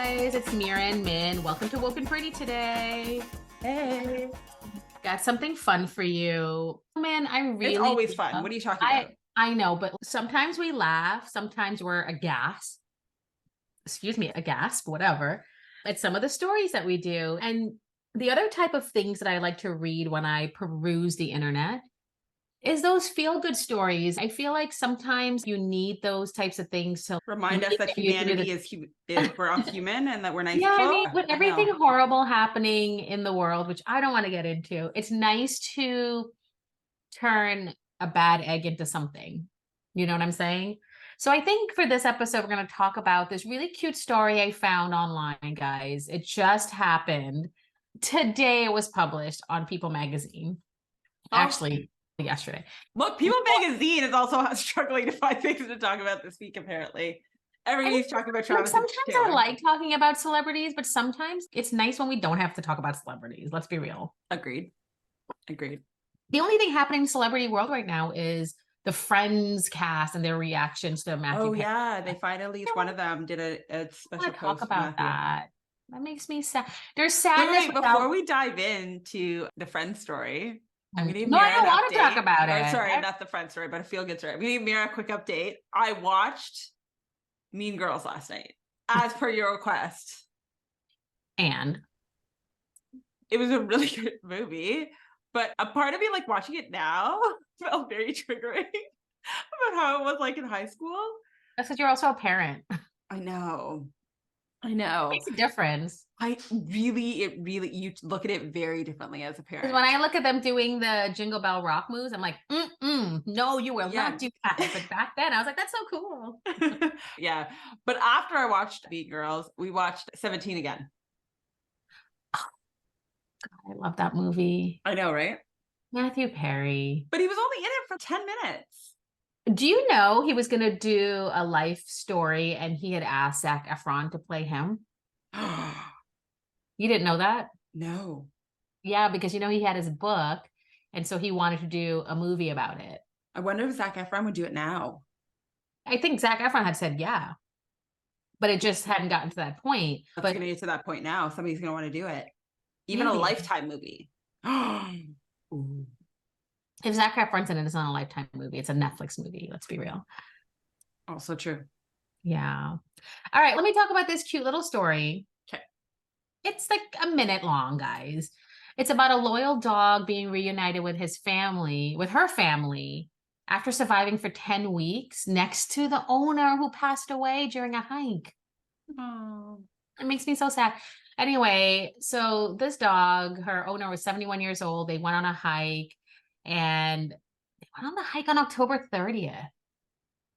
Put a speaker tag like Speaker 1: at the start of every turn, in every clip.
Speaker 1: guys, it's Meera and Min. Welcome to Woken Pretty today.
Speaker 2: Hey.
Speaker 1: Got something fun for you. Man, I really
Speaker 2: It's always fun. What are you talking about?
Speaker 1: I know, but sometimes we laugh, sometimes we're aghast. Excuse me, aghast, whatever. At some of the stories that we do. And the other type of things that I like to read when I peruse the internet is those feel-good stories. I feel like sometimes you need those types of things to
Speaker 2: Remind us
Speaker 1: really
Speaker 2: that
Speaker 1: get you through
Speaker 2: humanity is we're all human and that we're nice
Speaker 1: Yeah, I
Speaker 2: people.
Speaker 1: mean, with everything horrible happening in the world, which I don't want to get into, it's nice to turn a bad egg into something. You know what I'm saying? So I think for this episode, we're going to talk about this really cute story I found online, guys. It just happened. Today it was published on People Magazine. Actually, yesterday.
Speaker 2: Look, People Magazine is also struggling to find things to talk about this week, apparently. Everybody's talking about Travis.
Speaker 1: Sometimes I like talking about celebrities, but sometimes it's nice when we don't have to talk about celebrities. Let's be real.
Speaker 2: Agreed.
Speaker 1: The only thing happening in the celebrity world right now is the Friends cast and their reactions to Matthew.
Speaker 2: Oh, yeah. They finally, one of them did a special post.
Speaker 1: Talk about that. That makes me sad. There's sadness.
Speaker 2: Wait, before we dive into the Friends story, I'm going to give
Speaker 1: No,
Speaker 2: Meera
Speaker 1: I don't want to talk
Speaker 2: update.
Speaker 1: about it.
Speaker 2: Sorry, not the Friends story, but a feel-good story. I'm going to give Meera a quick update. I watched Mean Girls last night, as per your request.
Speaker 1: And
Speaker 2: it was a really good movie, but a part of me, like, watching it now felt very triggering about how it was like in high school.
Speaker 1: That's because you're also a parent.
Speaker 2: I know.
Speaker 1: It makes a difference.
Speaker 2: You look at it very differently as a parent.
Speaker 1: When I look at them doing the Jingle Bell Rock moves, I'm like, no, you will not do that. But back then, I was like, that's so cool.
Speaker 2: Yeah. But after I watched Mean Girls, we watched 17 again.
Speaker 1: Oh, God, I love that movie.
Speaker 2: I know, right?
Speaker 1: Matthew Perry.
Speaker 2: But he was only in it for 10 minutes.
Speaker 1: Do you know he was going to do a life story and he had asked Zac Efron to play him? You didn't know that?
Speaker 2: No.
Speaker 1: Yeah, because he had his book, and so he wanted to do a movie about it.
Speaker 2: I wonder if Zac Efron would do it now.
Speaker 1: I think Zac Efron had said yeah, but it just hadn't gotten to that point.
Speaker 2: It's going to get to that point now. Somebody's going to want to do it. Even
Speaker 1: Maybe.
Speaker 2: A Lifetime movie.
Speaker 1: Ooh. If Zac Efron's in it, it's not a Lifetime movie. It's a Netflix movie. Let's be real.
Speaker 2: Also true.
Speaker 1: Yeah. All right. Let me talk about this cute little story.
Speaker 2: Okay.
Speaker 1: It's like a minute long, guys. It's about a loyal dog being reunited with her family, after surviving for 10 weeks next to the owner who passed away during a hike.
Speaker 2: Oh.
Speaker 1: It makes me so sad. Anyway, so this dog, her owner was 71 years old. They went on a hike. And they went on the hike on October 30th.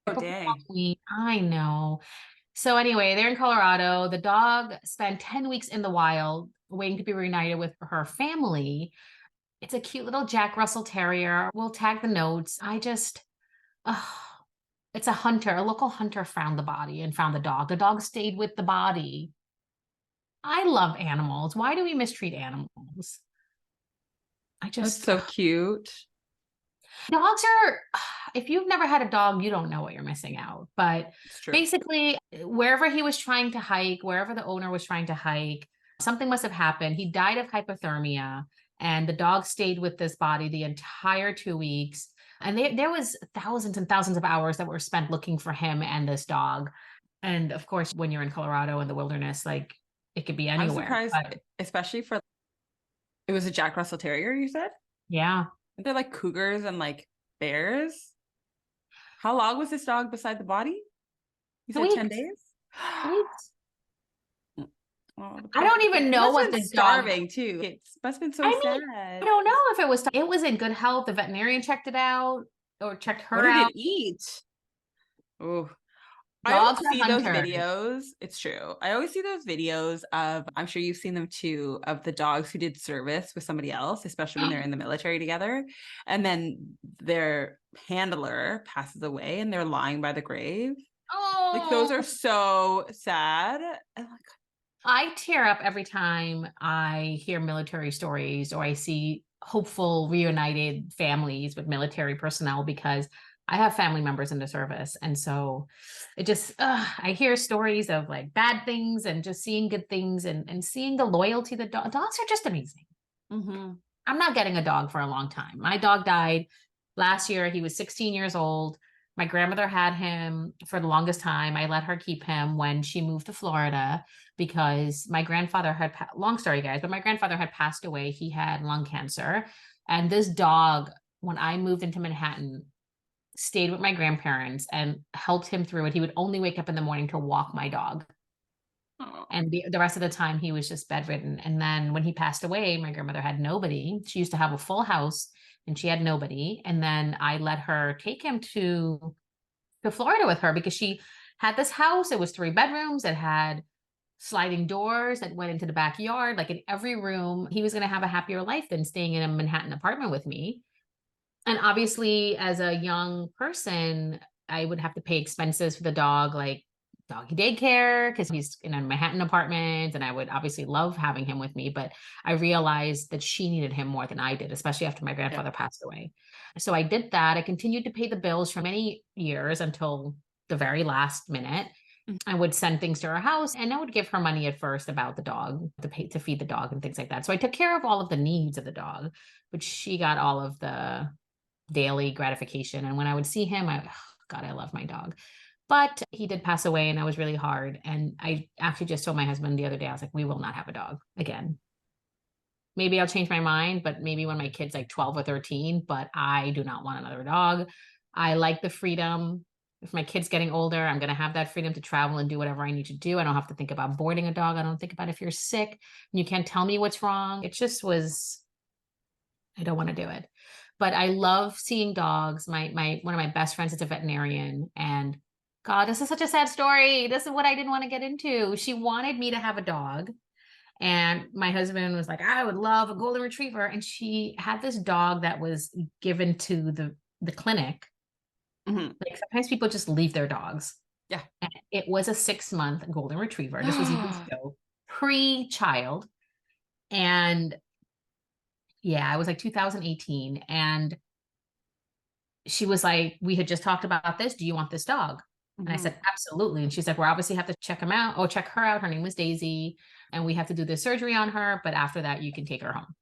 Speaker 2: Oh, dang.
Speaker 1: I know. So anyway, they're in Colorado. The dog spent 10 weeks in the wild waiting to be reunited with her family. It's a cute little Jack Russell Terrier. We'll tag the notes. It's a hunter. A local hunter found the body and found the dog. The dog stayed with the body. I love animals. Why do we mistreat animals?
Speaker 2: That's so cute.
Speaker 1: Dogs are, if you've never had a dog, you don't know what you're missing out. But basically, wherever he was trying to hike, wherever the owner was trying to hike, something must have happened. He died of hypothermia, and the dog stayed with this body the entire 2 weeks. And there was thousands and thousands of hours that were spent looking for him and this dog. And of course, when you're in Colorado in the wilderness, like, it could be anywhere.
Speaker 2: I'm surprised, especially for, it was a Jack Russell Terrier, you said?
Speaker 1: Yeah.
Speaker 2: They're like cougars and like bears. How long was this dog beside the body? You said 10 days?
Speaker 1: I don't even know what the
Speaker 2: starving too. It must have been so sad.
Speaker 1: I don't know if it was in good health. The veterinarian checked it out or checked her out.
Speaker 2: What did it eat? Oh, I always see those videos. It's true. I always see those videos of, I'm sure you've seen them too, of the dogs who did service with somebody else, especially when they're in the military together. And then their handler passes away and they're lying by the grave.
Speaker 1: Oh,
Speaker 2: like, those are so sad. And like,
Speaker 1: I tear up every time I hear military stories or I see hopeful reunited families with military personnel, because I have family members in the service. And so it just, I hear stories of like bad things and just seeing good things and seeing the loyalty. Dogs are just amazing.
Speaker 2: Mm-hmm.
Speaker 1: I'm not getting a dog for a long time. My dog died last year. He was 16 years old. My grandmother had him for the longest time. I let her keep him when she moved to Florida because my grandfather had, long story, guys, but my grandfather had passed away. He had lung cancer. And this dog, when I moved into Manhattan, stayed with my grandparents and helped him through it. He would only wake up in the morning to walk my dog. And the rest of the time he was just bedridden. And then when he passed away, my grandmother had nobody. She used to have a full house and she had nobody. And then I let her take him to Florida with her because she had this house. It was 3 bedrooms. It had sliding doors that went into the backyard. Like in every room, he was going to have a happier life than staying in a Manhattan apartment with me. And obviously, as a young person, I would have to pay expenses for the dog, like doggy daycare, because he's in a Manhattan apartment. And I would obviously love having him with me. But I realized that she needed him more than I did, especially after my grandfather passed away. So I did that. I continued to pay the bills for many years until the very last minute. I would send things to her house and I would give her money at first about the dog to pay to feed the dog and things like that. So I took care of all of the needs of the dog, but she got all of the daily gratification. And when I would see him, God, I love my dog. But he did pass away and that was really hard. And I actually just told my husband the other day, I was like, we will not have a dog again. Maybe I'll change my mind, but maybe when my kid's like 12 or 13, but I do not want another dog. I like the freedom. If my kid's getting older, I'm going to have that freedom to travel and do whatever I need to do. I don't have to think about boarding a dog. I don't think about if you're sick and you can't tell me what's wrong. It just was, I don't want to do it. But I love seeing dogs. My one of my best friends is a veterinarian, and God, this is such a sad story. This is what I didn't want to get into. She wanted me to have a dog, and my husband was like, I would love a golden retriever. And she had this dog that was given to the clinic.
Speaker 2: Mm-hmm.
Speaker 1: Like sometimes people just leave their dogs.
Speaker 2: Yeah.
Speaker 1: And it was a 6-month golden retriever. This was years ago, pre-child. And yeah, it was like 2018. And she was like, we had just talked about this. Do you want this dog? Mm-hmm. And I said, absolutely. And she's like, we obviously have to check him out. Oh, check her out. Her name was Daisy. And we have to do this surgery on her. But after that, you can take her home.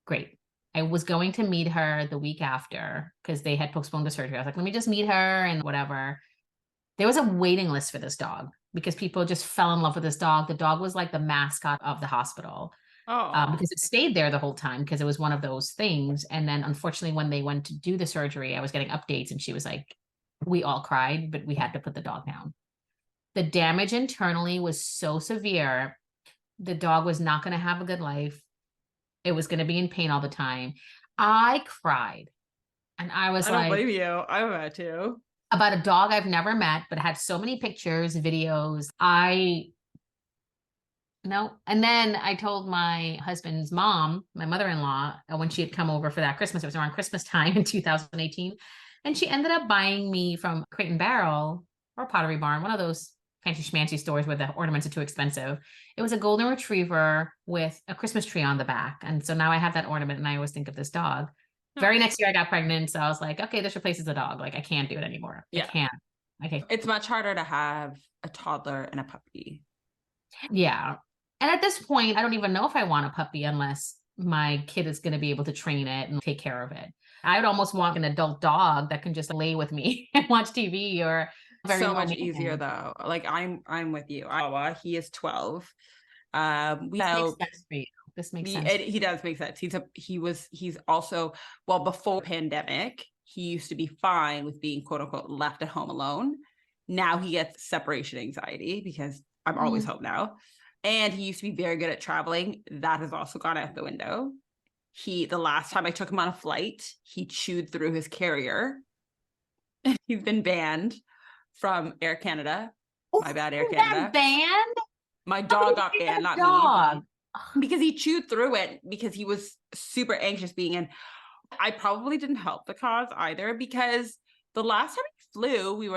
Speaker 1: Great. I was going to meet her the week after because they had postponed the surgery. I was like, let me just meet her and whatever. There was a waiting list for this dog because people just fell in love with this dog. The dog was like the mascot of the hospital. Because it stayed there the whole time because it was one of those things. And then unfortunately, when they went to do the surgery, I was getting updates and she was like, we all cried, but we had to put the dog down. The damage internally was so severe. The dog was not going to have a good life. It was going to be in pain all the time. I cried. And I was like, I
Speaker 2: don't blame you. I'm about to.
Speaker 1: About a dog I've never met, but had so many pictures, videos. No. And then I told my husband's mom, my mother-in-law, when she had come over for that Christmas, it was around Christmas time in 2018. And she ended up buying me from Crate and Barrel or Pottery Barn, one of those fancy schmancy stores where the ornaments are too expensive. It was a golden retriever with a Christmas tree on the back. And so now I have that ornament and I always think of this dog. Very next year I got pregnant. So I was like, okay, this replaces the dog. Like I can't do it anymore. Yeah. I can't. Okay.
Speaker 2: It's much harder to have a toddler and a puppy.
Speaker 1: Yeah. And at this point, I don't even know if I want a puppy unless my kid is going to be able to train it and take care of it. I would almost want an adult dog that can just lay with me and watch TV or
Speaker 2: very so much easier though. Like I'm with you. He is 12.
Speaker 1: This makes sense for you. This makes sense.
Speaker 2: He does make sense. He's also, well, before pandemic, he used to be fine with being quote unquote left at home alone. Now he gets separation anxiety because I'm always home now. And he used to be very good at traveling. That has also gone out the window. The last time I took him on a flight, he chewed through his carrier. He's been banned from Air Canada. My bad, Air Canada.
Speaker 1: Banned?
Speaker 2: My dog got banned, not me. Because he chewed through it because he was super anxious being in. I probably didn't help the cause either because the last time he flew,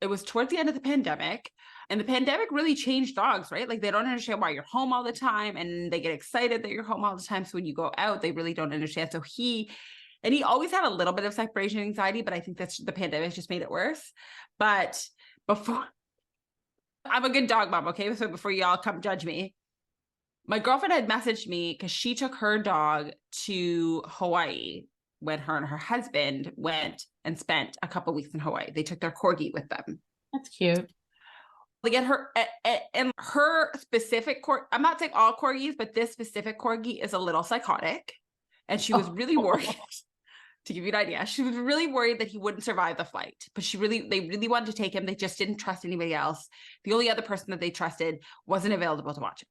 Speaker 2: it was towards the end of the pandemic. And the pandemic really changed dogs, right? Like they don't understand why you're home all the time and they get excited that you're home all the time. So when you go out, they really don't understand. So he And he always had a little bit of separation anxiety, but I think that's the pandemic just made it worse. But before, I'm a good dog mom, okay? So before y'all come judge me, my girlfriend had messaged me because she took her dog to Hawaii when her and her husband went and spent a couple weeks in Hawaii. They took their corgi with them.
Speaker 1: That's cute.
Speaker 2: Like at her and her specific I'm not saying all corgis, but this specific corgi is a little psychotic. And she was really worried. To give you an idea, she was really worried that he wouldn't survive the flight, but they really wanted to take him. They just didn't trust anybody else. The only other person that they trusted wasn't available to watch him.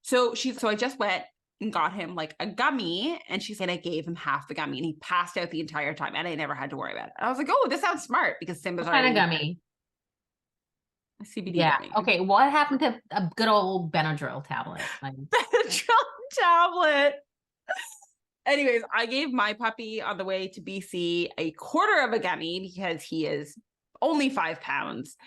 Speaker 2: So I just went and got him like a gummy, and she said I gave him half the gummy and he passed out the entire time and I never had to worry about it. I was like, oh, this sounds smart, because Simba's
Speaker 1: what kind of gummy?
Speaker 2: A CBD gummy.
Speaker 1: Okay, what happened to a good old Benadryl tablet? Like
Speaker 2: Benadryl tablet. Anyways, I gave my puppy on the way to BC a quarter of a gummy because he is only 5 pounds.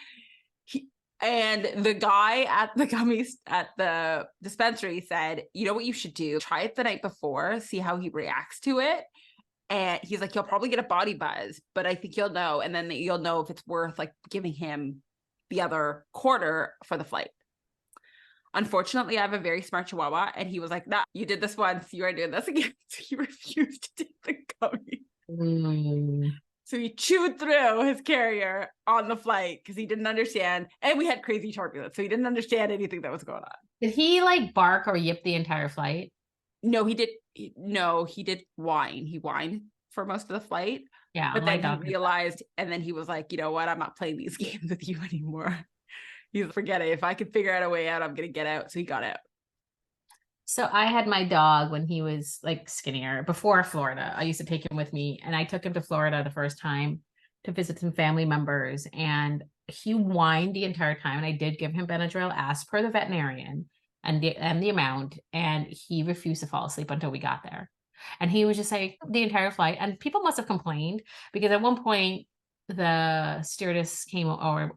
Speaker 2: And the guy at the gummies at the dispensary said, you know what you should do? Try it the night before, see how he reacts to it. And he's like, you'll probably get a body buzz, but I think you'll know. And then you'll know if it's worth like giving him the other quarter for the flight. Unfortunately, I have a very smart Chihuahua, and he was like, nah, you did this once, you are doing this again. So he refused to take the gummy. So he chewed through his carrier on the flight because he didn't understand. And we had crazy turbulence, so he didn't understand anything that was going on.
Speaker 1: Did he like bark or yip the entire flight?
Speaker 2: No, he did. No, he did whine. He whined for most of the flight.
Speaker 1: Yeah.
Speaker 2: But then he realized, and then he was like, you know what? I'm not playing these games with you anymore. He's like, forget it. If I can figure out a way out, I'm going to get out. So he got out.
Speaker 1: So I had my dog when he was like skinnier before Florida. I used to take him with me, and I took him to Florida the first time to visit some family members, and he whined the entire time. And I did give him Benadryl as per the veterinarian and the amount, and he refused to fall asleep until we got there. And he was just like the entire flight. And people must have complained because at one point the stewardess came over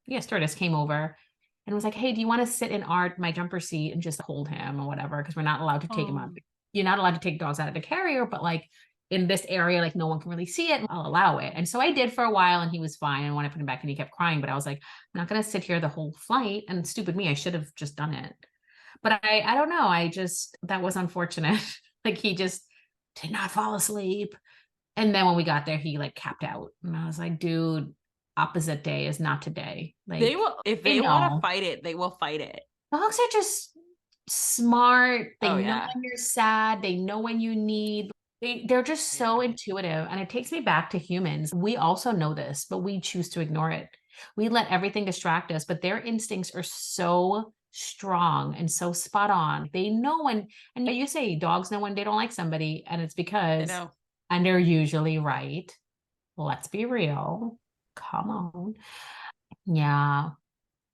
Speaker 1: and was like, hey, do you want to sit in my jumper seat and just hold him or whatever? Because we're not allowed to take him up. You're not allowed to take dogs out of the carrier, but like in this area, like no one can really see it. I'll allow it. And so I did for a while, and he was fine. And when I put him back and he kept crying, but I was like, I'm not going to sit here the whole flight. And stupid me, I should have just done it. But I don't know. That was unfortunate. Like he just did not fall asleep. And then when we got there, he like capped out. And I was like, dude, opposite day is not today. Like
Speaker 2: they will, if they want to fight it, they will fight it.
Speaker 1: Dogs are just smart. They know when you're sad. They know when you need. They're just so intuitive. And it takes me back to humans. We also know this, but we choose to ignore it. We let everything distract us, but their instincts are so strong and so spot on. They know when, and you say dogs know when they don't like somebody, and it's because, and they're usually right. Let's be real. Come on. Yeah.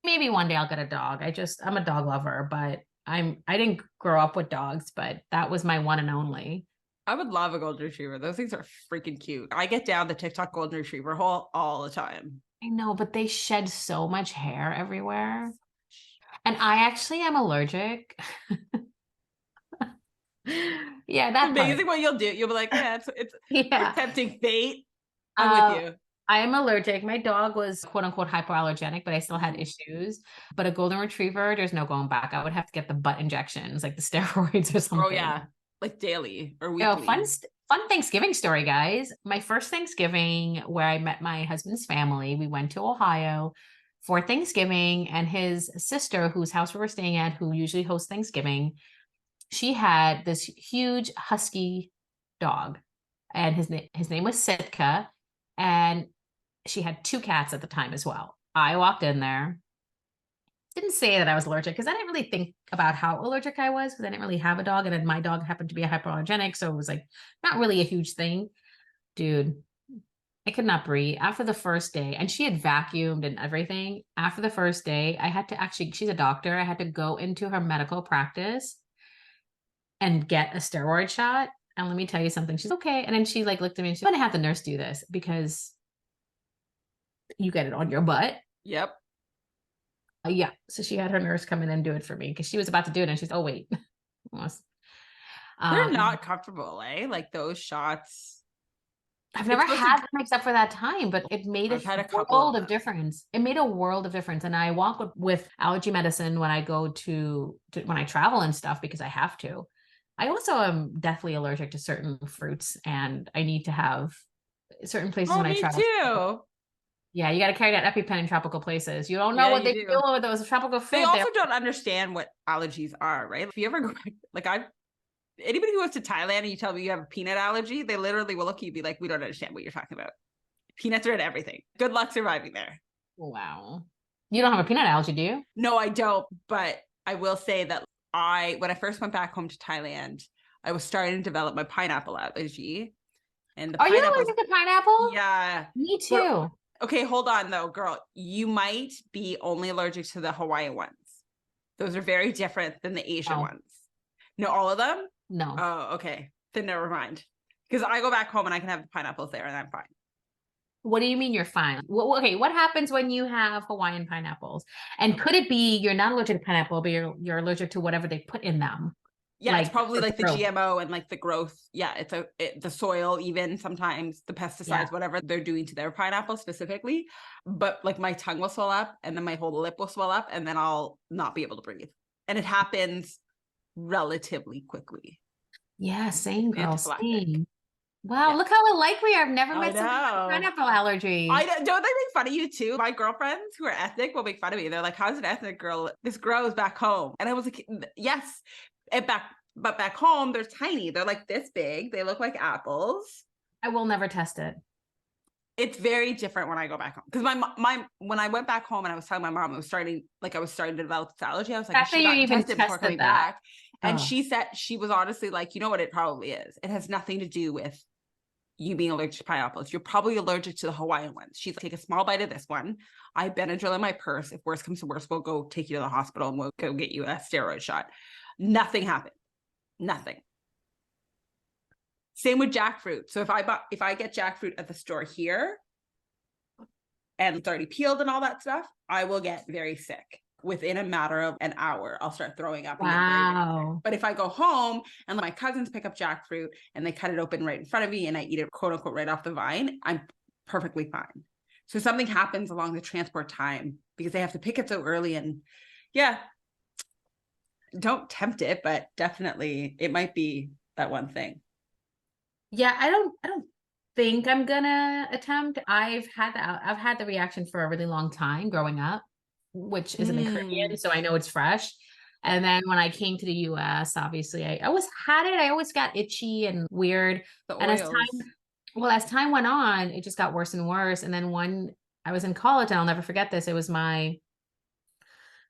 Speaker 1: Maybe one day I'll get a dog. I'm a dog lover, but I didn't grow up with dogs, but that was my one and only.
Speaker 2: I would love a golden retriever. Those things are freaking cute. I get down the TikTok golden retriever hole all the time.
Speaker 1: I know, but they shed so much hair everywhere. And I actually am allergic. Yeah, that's
Speaker 2: amazing what you'll do. You'll be like, yeah, it's tempting fate. I'm with you.
Speaker 1: I am allergic. My dog was quote unquote hypoallergenic, but I still had issues. But a golden retriever, there's no going back. I would have to get the butt injections, like the steroids or something.
Speaker 2: Oh yeah, like daily or weekly.
Speaker 1: Fun Thanksgiving story, guys. My first Thanksgiving, where I met my husband's family, we went to Ohio for Thanksgiving, and his sister, whose house we were staying at, who usually hosts Thanksgiving, she had this huge husky dog, and his name was Sitka, and she had 2 cats at the time as well. I walked in there, didn't say that I was allergic because I didn't really think about how allergic I was because I didn't really have a dog, and then my dog happened to be a hypoallergenic, so it was like not really a huge thing. Dude, I could not breathe after the first day, and she had vacuumed and everything. After the first day, I had to she's a doctor. I had to go into her medical practice and get a steroid shot. And let me tell you something. She's okay. And then she like looked at me and she's going to have the nurse do this because you get it on your butt.
Speaker 2: Yep.
Speaker 1: Yeah. So she had her nurse come in and do it for me because she was about to do it. And she's, oh, wait.
Speaker 2: They're not comfortable, eh? Like those shots.
Speaker 1: I've never had them except for that time, but it made a world of difference. It made a world of difference. And I walk with allergy medicine when I go to when I travel and stuff because I have to. I also am deathly allergic to certain fruits, and I need to have certain places when I travel.
Speaker 2: Me too.
Speaker 1: Yeah, you got to carry that EpiPen in tropical places. You don't know what they do with those tropical fruit.
Speaker 2: They also don't understand what allergies are, right? If you ever go, like anybody who goes to Thailand and you tell me you have a peanut allergy, they literally will look at you and be like, we don't understand what you're talking about. Peanuts are in everything. Good luck surviving there.
Speaker 1: Wow. You don't have a peanut allergy, do you?
Speaker 2: No, I don't. But I will say that when I first went back home to Thailand, I was starting to develop my pineapple allergy. And
Speaker 1: Are you allergic to pineapple?
Speaker 2: Yeah.
Speaker 1: Me too.
Speaker 2: Okay, hold on though, girl. You might be only allergic to the Hawaiian ones. Those are very different than the Asian ones. No, all of them?
Speaker 1: No.
Speaker 2: Oh, okay. Then never mind. Because I go back home and I can have the pineapples there and I'm fine.
Speaker 1: What do you mean you're fine? Okay, what happens when you have Hawaiian pineapples? And could it be you're not allergic to pineapple, but you're allergic to whatever they put in them?
Speaker 2: Yeah, it's probably like the GMO and like the growth. Yeah, it's the soil, even sometimes the pesticides, whatever they're doing to their pineapple specifically. But like my tongue will swell up and then my whole lip will swell up and then I'll not be able to breathe. And it happens relatively quickly.
Speaker 1: Yeah, same girl, same. Wow, look how alike we are. I've never met someone with pineapple allergy.
Speaker 2: Don't they make fun of you too? My girlfriends who are ethnic will make fun of me. They're like, how's an ethnic girl? This grows back home. And I was like, yes. But back home, they're tiny. They're like this big. They look like apples.
Speaker 1: I will never test it.
Speaker 2: It's very different when I go back home. Because when I went back home and I was telling my mom I was starting to develop this allergy, I was like,
Speaker 1: after you even tested that.
Speaker 2: And she said she was honestly like, you know what it probably is? It has nothing to do with you being allergic to pineapples. You're probably allergic to the Hawaiian ones. She's like, take a small bite of this one. I have Benadryl in my purse. If worse comes to worse, we'll go take you to the hospital and we'll go get you a steroid shot. Nothing happened. Nothing. Same with jackfruit. So if I get jackfruit at the store here and it's already peeled and all that stuff, I will get very sick. Within a matter of an hour, I'll start throwing up.
Speaker 1: Wow.
Speaker 2: But if I go home and my cousins pick up jackfruit and they cut it open right in front of me and I eat it, quote unquote, right off the vine, I'm perfectly fine. So something happens along the transport time because they have to pick it so early. And yeah, don't tempt it, but definitely it might be that one thing.
Speaker 1: Yeah, I don't think I'm gonna attempt. I've had the reaction for a really long time growing up, which is in the Caribbean, so I know it's fresh. And then when I came to the US, obviously I always had it. I always got itchy and weird. And as time went on, it just got worse and worse. And then when I was in college, and I'll never forget this, it was my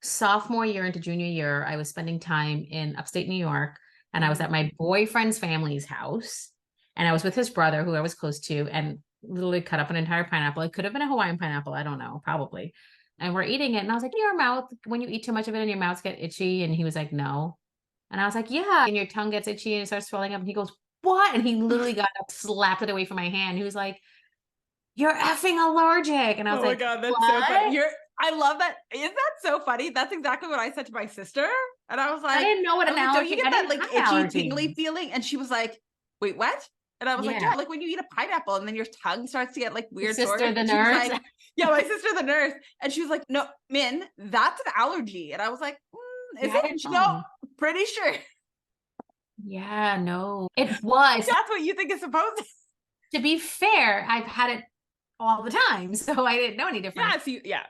Speaker 1: sophomore year into junior year, I was spending time in upstate New York, and I was at my boyfriend's family's house, and I was with his brother, who I was close to, and literally cut up an entire pineapple. It could have been a Hawaiian pineapple. I don't know, probably. And we're eating it. And I was like, your mouth, when you eat too much of it and your mouths get itchy. And he was like, no. And I was like, yeah. And your tongue gets itchy and it starts swelling up. And he goes, what? And he literally got up, slapped it away from my hand. He was like, you're effing allergic. And I was like,
Speaker 2: oh my God, that's what? So funny. I love that. Isn't that so funny? That's exactly what I said to my sister. And I was like,
Speaker 1: I didn't know what an allergy.
Speaker 2: Don't you get that like itchy, tingly feeling? And she was like, wait, what? And I was like, yeah, like when you eat a pineapple and then your tongue starts to get like weird.
Speaker 1: Your sister, the nurse.
Speaker 2: Like, yeah, my sister, the nurse. And she was like, no, Min, that's an allergy. And I was like, is it? No, pretty sure.
Speaker 1: Yeah, no, it was.
Speaker 2: That's what you think is supposed
Speaker 1: to be fair, I've had it all the time. So I didn't know any difference.
Speaker 2: Yeah.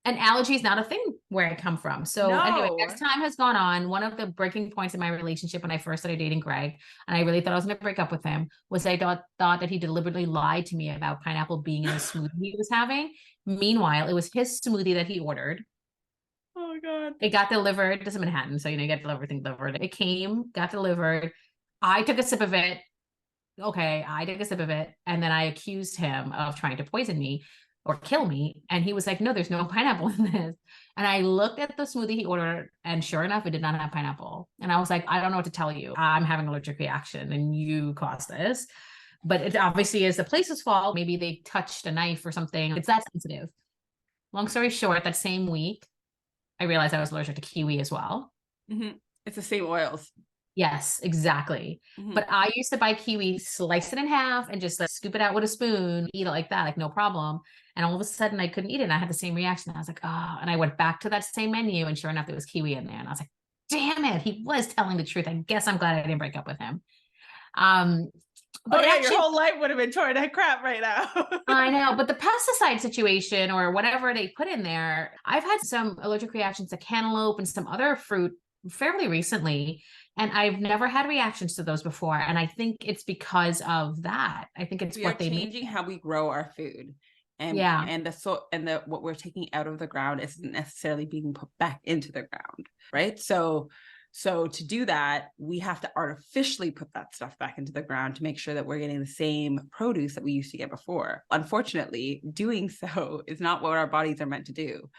Speaker 1: And allergy is not a thing where I come from. So anyway, as time has gone on, one of the breaking points in my relationship when I first started dating Greg, and I really thought I was going to break up with him, was I thought that he deliberately lied to me about pineapple being in a smoothie he was having. Meanwhile, it was his smoothie that he ordered.
Speaker 2: Oh God.
Speaker 1: It got delivered. This is Manhattan, so you get everything delivered. It came, got delivered. I took a sip of it. Okay, I took a sip of it, and then I accused him of trying to poison me or kill me. And he was like, no, there's no pineapple in this. And I looked at the smoothie he ordered, and sure enough, it did not have pineapple. And I was like, I don't know what to tell you. I'm having an allergic reaction and you caused this. But it obviously is the place's fault. Maybe they touched a knife or something. It's that sensitive. Long story short, that same week, I realized I was allergic to kiwi as well.
Speaker 2: Mm-hmm. It's the same oils.
Speaker 1: Yes, exactly. But I used to buy kiwi, slice it in half and just like scoop it out with a spoon, eat it like that, like no problem. And all of a sudden I couldn't eat it. And I had the same reaction. I was like, oh, and I went back to that same menu and sure enough, there was kiwi in there. And I was like, damn it, he was telling the truth. I guess I'm glad I didn't break up with him. But
Speaker 2: oh yeah,
Speaker 1: actually,
Speaker 2: your whole life would have been torn to crap right now.
Speaker 1: I know, but the pesticide situation or whatever they put in there, I've had some allergic reactions to cantaloupe and some other fruit fairly recently, and I've never had reactions to those before. And I think it's because of that. I think it's
Speaker 2: We are
Speaker 1: what they
Speaker 2: changing how we grow our food.
Speaker 1: Yeah.
Speaker 2: And the what we're taking out of the ground isn't necessarily being put back into the ground, right? So to do that, we have to artificially put that stuff back into the ground to make sure that we're getting the same produce that we used to get before. Unfortunately, doing so is not what our bodies are meant to do.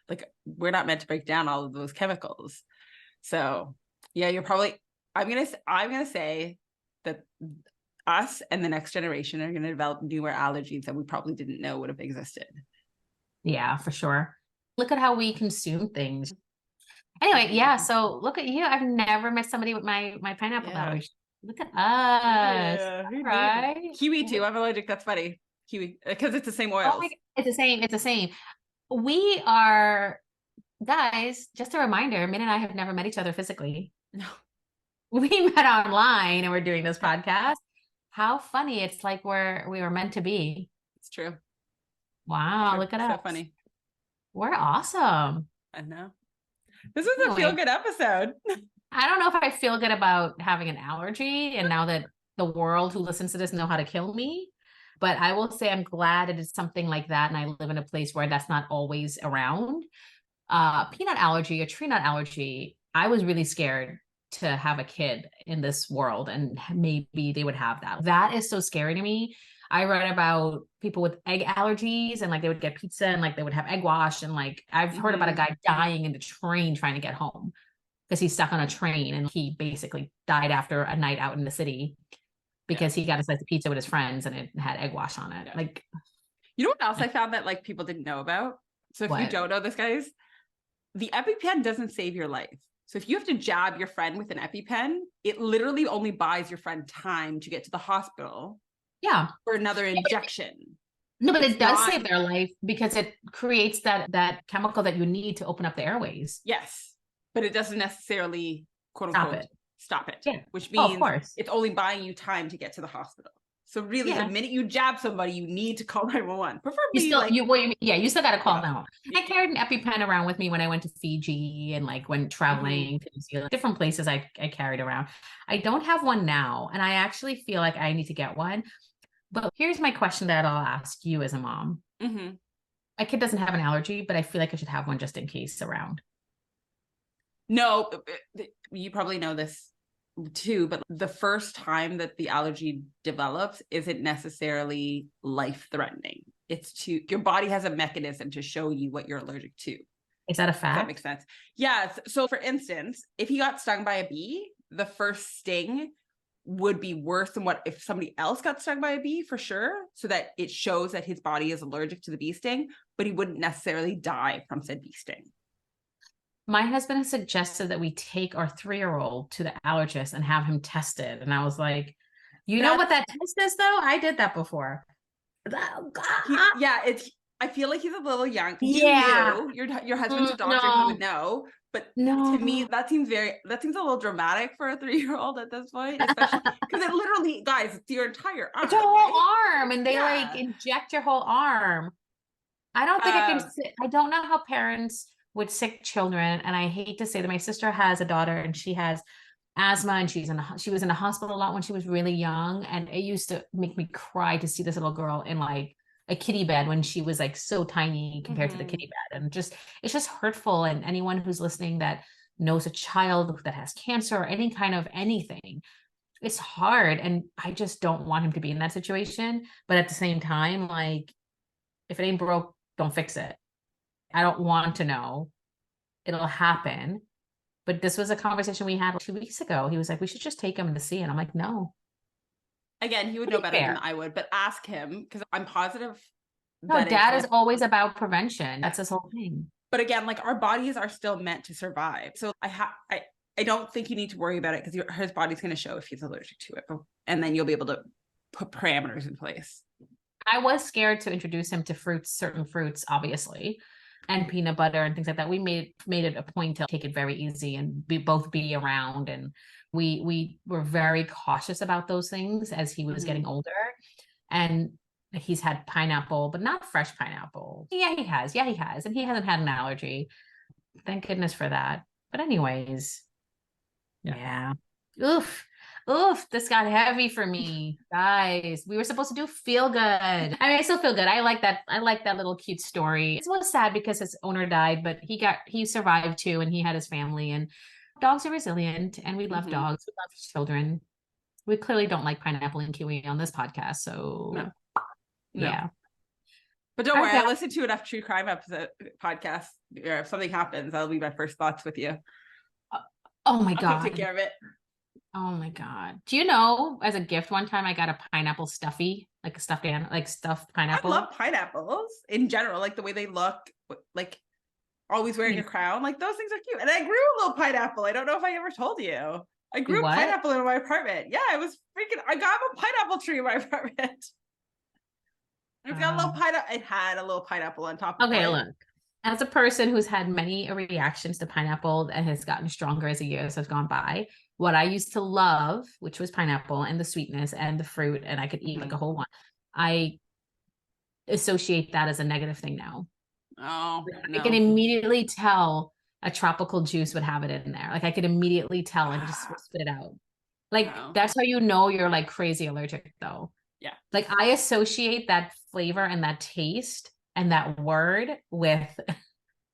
Speaker 2: Like, we're not meant to break down all of those chemicals. So yeah, I'm gonna say that us and the next generation are going to develop newer allergies that we probably didn't know would have existed.
Speaker 1: Yeah, for sure. Look at how we consume things. Anyway, yeah, so look at you. I've never met somebody with my pineapple allergy. Look at us.
Speaker 2: Yeah,
Speaker 1: All right.
Speaker 2: Kiwi too. I'm allergic. That's funny. Kiwi, because it's the same
Speaker 1: Oh
Speaker 2: oils.
Speaker 1: my, it's the same. It's the same. We are, guys, just a reminder, Min and I have never met each other physically.
Speaker 2: No.
Speaker 1: We met online and we're doing this podcast. How funny. It's like we were meant to be.
Speaker 2: It's true.
Speaker 1: Wow, look at us.
Speaker 2: So funny.
Speaker 1: We're awesome.
Speaker 2: I know. This was a feel good episode.
Speaker 1: I don't know if I feel good about having an allergy and now that the world who listens to this know how to kill me. But I will say I'm glad it is something like that. And I live in a place where that's not always around. Peanut allergy, a tree nut allergy, I was really scared to have a kid in this world and maybe they would have that. That is so scary to me. I read about people with egg allergies and like they would get pizza and like they would have egg wash and like I've heard about a guy dying in the train trying to get home because he's stuck on a train and he basically died after a night out in the city because he got a slice of pizza with his friends and it had egg wash on it. Yeah. Like,
Speaker 2: you know what else I found that like people didn't know about? So if you don't know this, guys, the EpiPen doesn't save your life. So if you have to jab your friend with an EpiPen, it literally only buys your friend time to get to the hospital.
Speaker 1: Yeah.
Speaker 2: For another injection.
Speaker 1: No, but it does save their life because it creates that chemical that you need to open up the airways.
Speaker 2: Yes. But it doesn't necessarily quote unquote stop it.
Speaker 1: Yeah.
Speaker 2: Which means it's only buying you time to get to the hospital. So really, the minute you jab somebody, you need to call 911. Preferably,
Speaker 1: you still got to call them. I carried an EpiPen around with me when I went to Fiji and like when traveling to New Zealand, different places I carried around. I don't have one now, and I actually feel like I need to get one. But here's my question that I'll ask you as a mom. My kid doesn't have an allergy, but I feel like I should have one just in case around.
Speaker 2: No, you probably know this too, but the first time that the allergy develops isn't necessarily life-threatening. It's your body has a mechanism to show you what you're allergic to.
Speaker 1: Is that a fact?
Speaker 2: That makes sense. Yeah. So for instance, if he got stung by a bee, the first sting would be worse than what if somebody else got stung by a bee, for sure, so that it shows that his body is allergic to the bee sting, but he wouldn't necessarily die from said bee sting.
Speaker 1: My husband has suggested that we take our 3-year-old to the allergist and have him tested. And I was like, you know what that test is though? I did that before.
Speaker 2: I feel like he's a little young.
Speaker 1: Yeah.
Speaker 2: Your husband's a doctor, he would know. But to me, that seems a little dramatic for a 3-year-old at this point, especially because it literally, guys, it's your entire arm.
Speaker 1: It's your whole arm, and they like inject your whole arm. I don't think I don't know how parents with sick children, and I hate to say that my sister has a daughter and she has asthma and she was in the hospital a lot when she was really young, and it used to make me cry to see this little girl in like a kiddie bed when she was like so tiny compared to the kiddie bed. And it's just hurtful. And anyone who's listening that knows a child that has cancer or any kind of anything, it's hard. And I just don't want him to be in that situation. But at the same time, like, if it ain't broke, don't fix it. I don't want to know. It'll happen. But this was a conversation we had 2 weeks ago. He was like, we should just take him to see. And I'm like, no.
Speaker 2: Again, he would know better than I would, but ask him, because I'm positive.
Speaker 1: No, dad is always about prevention. That's his whole thing.
Speaker 2: But again, like, our bodies are still meant to survive. So I don't think you need to worry about it because his body's going to show if he's allergic to it. And then you'll be able to put parameters in place.
Speaker 1: I was scared to introduce him to fruits, certain fruits, obviously, and peanut butter and things like that. We made it a point to take it very easy and both be around. And we were very cautious about those things as he was getting older. And he's had pineapple, but not fresh pineapple. Yeah, he has. Yeah, he has. And he hasn't had an allergy. Thank goodness for that. But anyways, yeah. Oof, this got heavy for me. Guys, we were supposed to do feel good. I mean, I still feel good. I like that little cute story. It was sad because his owner died, but he survived too, and he had his family. And dogs are resilient, and we love dogs. We love children. We clearly don't like pineapple and kiwi on this podcast, so
Speaker 2: no.
Speaker 1: Yeah.
Speaker 2: But don't worry, I listened to enough true crime podcasts. If something happens, that'll be my first thoughts with you.
Speaker 1: Oh my God.
Speaker 2: I'll take care of it.
Speaker 1: Oh my God. Do you know, as a gift one time I got a pineapple stuffy, like a stuffed animal, like stuffed pineapple.
Speaker 2: I love pineapples in general, like the way they look, like always wearing a crown. Like those things are cute. And I grew a little pineapple. I don't know if I ever told you. I grew a pineapple in my apartment. Yeah, I got a pineapple tree in my apartment. It's got a little pineapple. It had a little pineapple on top of it.
Speaker 1: Okay, look. As a person who's had many reactions to pineapple and has gotten stronger as the years have gone by, what I used to love, which was pineapple and the sweetness and the fruit, and I could eat like a whole one, I associate that as a negative thing now.
Speaker 2: Oh,
Speaker 1: I can immediately tell a tropical juice would have it in there. Like I could immediately tell and just spit it out. Like that's how you know you're like crazy allergic though.
Speaker 2: Yeah.
Speaker 1: Like I associate that flavor and that taste and that word with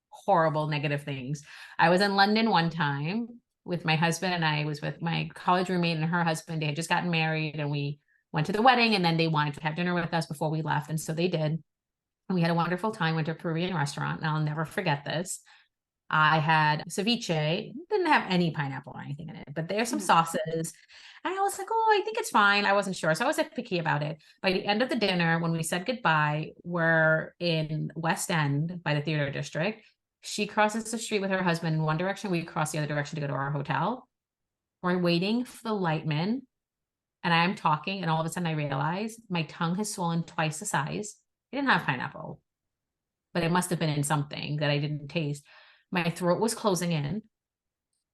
Speaker 1: horrible negative things. I was in London one time with my husband, and I was with my college roommate and her husband. They had just gotten married, and we went to the wedding, and then they wanted to have dinner with us before we left. And so they did. And we had a wonderful time, went to a Peruvian restaurant, and I'll never forget this. I had ceviche, didn't have any pineapple or anything in it, but there's some sauces. And I was like, oh, I think it's fine. I wasn't sure. So I was like picky about it. By the end of the dinner, when we said goodbye, we're in West End by the theater district. She crosses the street with her husband in one direction. We cross the other direction to go to our hotel. We're waiting for the lightman. And I'm talking, and all of a sudden I realize my tongue has swollen twice the size. I didn't have pineapple, but it must have been in something that I didn't taste. My throat was closing in.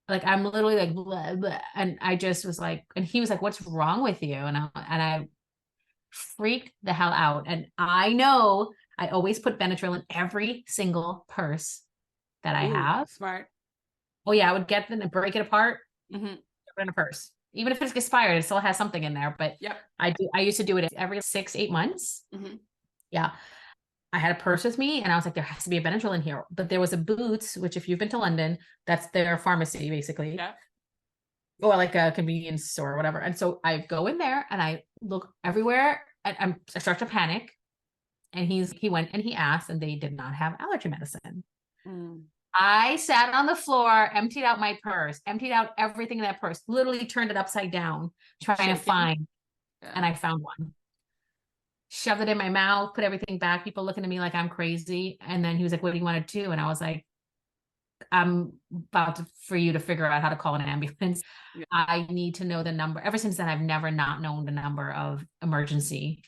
Speaker 1: Like I'm literally like, blah, blah. And I just was like, and he was like, what's wrong with you? And I freaked the hell out. And I know I always put Benadryl in every single purse that I have.
Speaker 2: Smart.
Speaker 1: Oh yeah, I would get them and break it apart, put it in a purse. Even if it's expired, it still has something in there. But I used to do it every 6-8 months. Yeah. I had a purse with me, and I was like, there has to be a Benadryl in here. But there was a Boots, which if you've been to London, that's their pharmacy basically. Yeah. Or like a convenience store or whatever. And so I go in there and I look everywhere, and I start to panic. And he went and he asked, and they did not have allergy medicine. I sat on the floor, emptied out my purse, emptied out everything in that purse, literally turned it upside down, trying to find, and I found one. Shoved it in my mouth, put everything back, people looking at me like I'm crazy. And then he was like, what do you want to do? And I was like, I'm about for you to figure out how to call an ambulance. I need to know the number. Ever since then, I've never not known the number of the emergency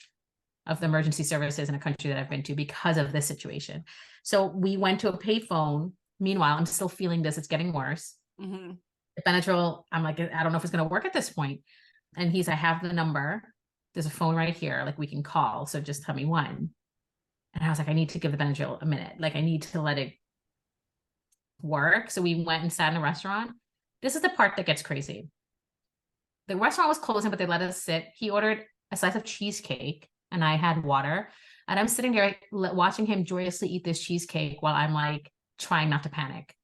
Speaker 1: services in a country that I've been to because of this situation. So we went to a payphone. Meanwhile, I'm still feeling this. It's getting worse. The Benadryl, I'm like, I don't know if it's going to work at this point. And I have the number. There's a phone right here, like we can call. So just tell me when. And I was like, I need to give the Benadryl a minute. Like I need to let it work. So we went and sat in a restaurant. This is the part that gets crazy. The restaurant was closing, but they let us sit. He ordered a slice of cheesecake and I had water. And I'm sitting there watching him joyously eat this cheesecake while I'm like trying not to panic.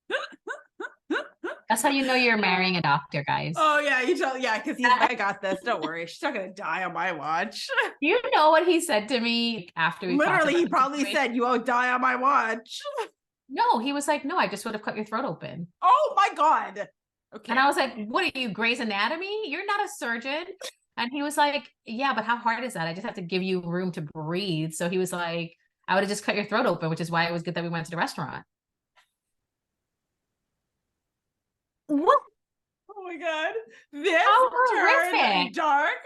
Speaker 1: That's how you know you're marrying a doctor, guys.
Speaker 2: Oh yeah, because he's like, I got this. Don't worry, she's not gonna die on my watch.
Speaker 1: Do you know what he said to me after we
Speaker 2: literally? He probably said, "You won't die on my watch."
Speaker 1: No, he was like, "No, I just would have cut your throat open."
Speaker 2: Oh my God.
Speaker 1: Okay. And I was like, "What are you, Grey's Anatomy? You're not a surgeon." And he was like, "Yeah, but how hard is that? I just have to give you room to breathe." So he was like, "I would have just cut your throat open," which is why it was good that we went to the restaurant.
Speaker 2: What? my God. This turned dark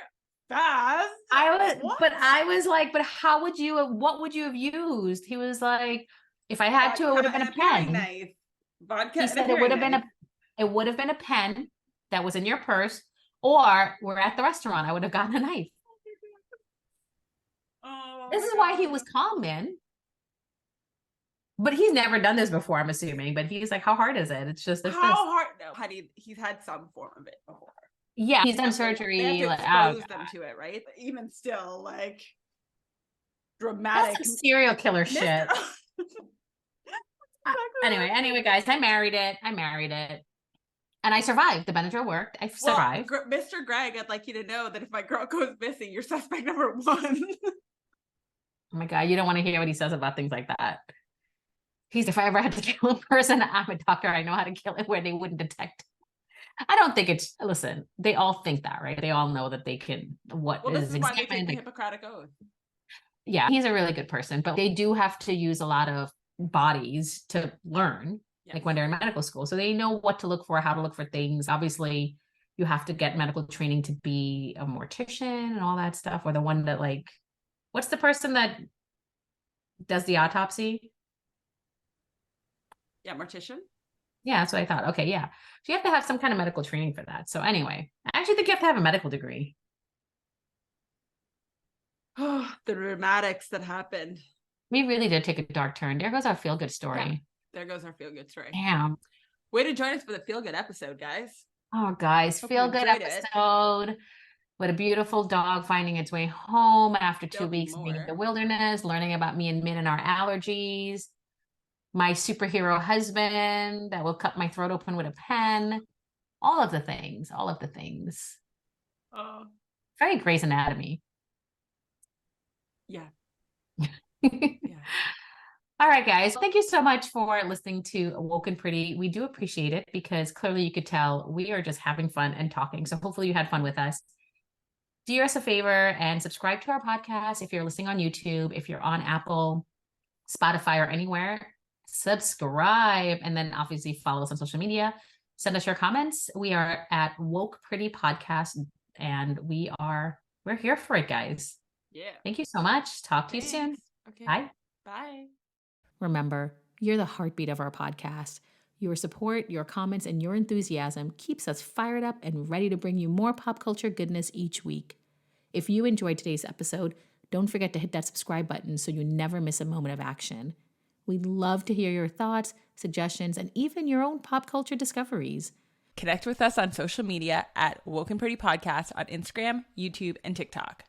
Speaker 2: fast.
Speaker 1: I was like, but what would you have used? He was like, if I had to, it would have been a pen.
Speaker 2: Knife. Vodka.
Speaker 1: He said it would have been a pen that was in your purse, or we're at the restaurant. I would have gotten a knife.
Speaker 2: Oh,
Speaker 1: this is why he was calm, but he's never done this before, I'm assuming. But he's like, how hard is it? It's just
Speaker 2: hard. No, he's had some form of it before.
Speaker 1: Yeah, he's done surgery.
Speaker 2: They have to expose them to it, right? Even still, like dramatic.
Speaker 1: That's some serial killer shit. Anyway, guys, I married it. And I survived. The Benadryl worked. I survived.
Speaker 2: Mr. Greg, I'd like you to know that if my girl goes missing, you're suspect number 1.
Speaker 1: Oh my God, you don't want to hear what he says about things like that. If I ever had to kill a person, I'm a doctor. I know how to kill it where they wouldn't detect. I don't think listen, they all think that, right? They all know that they can,
Speaker 2: this is why they take the Hippocratic Oath.
Speaker 1: Yeah, he's a really good person, but they do have to use a lot of bodies to learn. Yes. Like when they're in medical school. So they know what to look for, how to look for things. Obviously, you have to get medical training to be a mortician and all that stuff, or the one that what's the person that does the autopsy?
Speaker 2: Yeah, mortician.
Speaker 1: Yeah, that's what I thought. Okay, yeah. So you have to have some kind of medical training for that. So anyway, I actually think you have to have a medical degree.
Speaker 2: Oh, the dramatics that happened.
Speaker 1: We really did take a dark turn. There goes our feel-good story. Yeah.
Speaker 2: There goes our feel-good story.
Speaker 1: Damn.
Speaker 2: Way to join us for the feel-good episode, guys.
Speaker 1: Oh, guys, feel-good episode. What a beautiful dog finding its way home after 2 weeks being in the wilderness, learning about me and Min and our allergies. My superhero husband that will cut my throat open with a pen. All of the things.
Speaker 2: Oh.
Speaker 1: Very Grey's Anatomy.
Speaker 2: Yeah.
Speaker 1: Yeah. All right, guys. Thank you so much for listening to Woke and Pretty. We do appreciate it because clearly you could tell we are just having fun and talking. So hopefully you had fun with us. Do us a favor and subscribe to our podcast if you're listening on YouTube, if you're on Apple, Spotify, or anywhere. Subscribe and then obviously follow us on social media. Send us your comments. We are at Woke Pretty Podcast and we're here for it, guys.
Speaker 2: Yeah.
Speaker 1: Thank you so much. Talk to you soon.
Speaker 2: Okay.
Speaker 1: Bye.
Speaker 2: Bye.
Speaker 1: Remember, you're the heartbeat of our podcast. Your support, your comments, and your enthusiasm keeps us fired up and ready to bring you more pop culture goodness each week. If you enjoyed today's episode, don't forget to hit that subscribe button so you never miss a moment of action. We'd love to hear your thoughts, suggestions, and even your own pop culture discoveries.
Speaker 2: Connect with us on social media at Woke and Pretty Podcast on Instagram, YouTube, and TikTok.